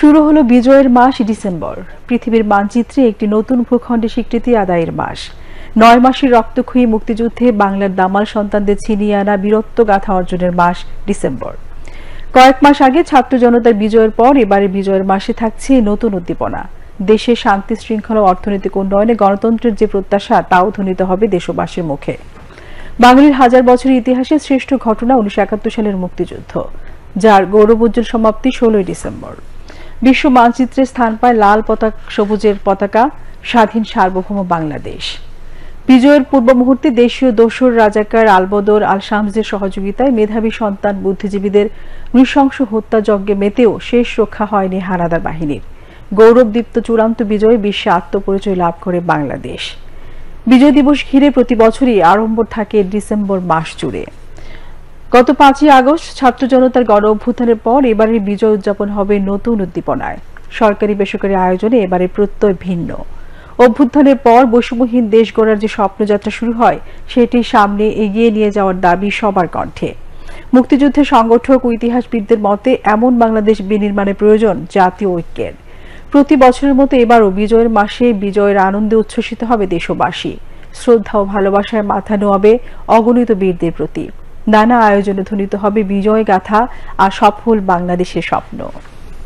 শুরু হলো বিজয়ের মাস ডিসেম্বর। পৃথিবীর মানচিত্রে একটি নতুন ভূখণ্ডে স্বীকৃতি আদায়ের মাস। ৯ মাসের রক্তক্ষয়ী মুক্তিযুদ্ধে বাংলার দামাল সন্তানদের ছিনিয়ে আনা বীরত্ব গাথা অর্জনের মাস ডিসেম্বর। কয়েক মাস আগে ছাত্র জনতার বিজয়ের পর এবারে বিজয়ের মাসে থাকছে নতুন উদ্দীপনা। দেশে শান্তি শৃঙ্খলা ও অর্থনৈতিক উন্নয়নে গণতন্ত্রের যে প্রত্যাশা তাও ধ্বনিত হবে দেশবাসীর মুখে। বাঙালির হাজার বছরের ইতিহাসে শ্রেষ্ঠ ঘটনা ১৯৭১ সালের মুক্তিযুদ্ধ, যার গৌরবোজ্জ্বল সমাপ্তি ১৬ ডিসেম্বর। বিশ্ব মানচিত্রে স্থান পায় লাল পতাকা, সবুজের পতাকা, স্বাধীন সার্বভৌম বাংলাদেশ। বিজয়ের পূর্ব মুহূর্তে দেশীয় দোসর রাজাকার আলবদর আল শামসের সহযোগিতায় মেধাবী সন্তান বুদ্ধিজীবীদের নৃশংস হত্যাযজ্ঞে মেতেও শেষ রক্ষা হয়নি হানাদার বাহিনীর। গৌরবদীপ্ত চূড়ান্ত বিজয়ে বিশ্বে আত্মপরিচয় লাভ করে বাংলাদেশ। বিজয় দিবস ঘিরে প্রতি বছরই আড়ম্বর থাকে ডিসেম্বর মাস জুড়ে। গত ৫ই আগস্ট ছাত্র জনতার গণ অভ্যুত্থানের পর এবারের বিজয় উদযাপন হবে নতুন উদ্দীপনায়। সরকারি বেসরকারি আয়োজনে এবারে প্রত্যয় ভিন্ন। অভ্যুত্থানের পর বৈষম্যহীন দেশ গড়ার যে স্বপ্নযাত্রা শুরু হয় সেটি সামনে এগিয়ে নিয়ে যাওয়ার দাবি সবার কণ্ঠে। মুক্তিযুদ্ধের সংগঠক ও ইতিহাসবিদদের মতে এমন বাংলাদেশ বিনির্মাণের প্রয়োজন জাতীয় ঐক্যের। প্রতি বছরের মতো এবারও বিজয়ের মাসে বিজয়ের আনন্দে উচ্ছ্বসিত হবে দেশবাসী। শ্রদ্ধা ও ভালোবাসায় মাথা নোয়াবে অগণিত বীরদের প্রতি। নানা আয়োজনে ধ্বনিত হবে বিজয় গাথা আর সফল বাংলাদেশের স্বপ্ন।